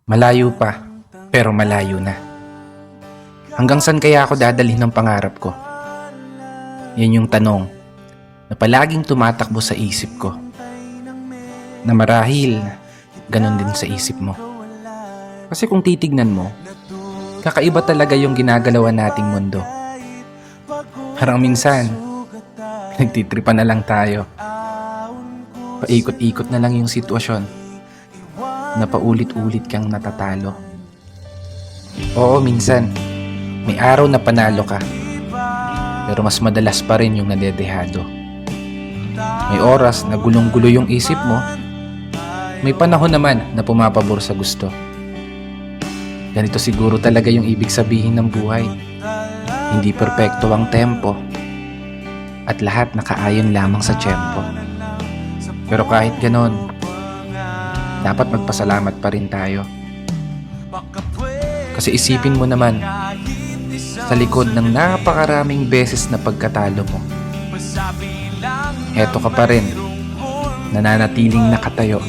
Malayo pa, pero malayo na. Hanggang saan kaya ako dadalhin ng pangarap ko? Yan yung tanong na palaging tumatakbo sa isip ko. Na marahil, ganun din sa isip mo. Kasi kung titignan mo, kakaiba talaga yung ginagalawan nating mundo. Parang minsan, nagtitripan na lang tayo. Paikot-ikot na lang yung sitwasyon na paulit-ulit kang natatalo. Oo, minsan, may araw na panalo ka, pero mas madalas pa rin yung nadedehado. May oras na gulong-gulo yung isip mo, may panahon naman na pumapabor sa gusto. Ganito siguro talaga yung ibig sabihin ng buhay. Hindi perpekto ang tempo, at lahat nakaayon lamang sa tiyempo. Pero kahit ganon, dapat magpasalamat pa rin tayo. Kasi isipin mo naman, sa likod ng napakaraming beses na pagkatalo mo, eto ka pa rin, nananatiling nakatayo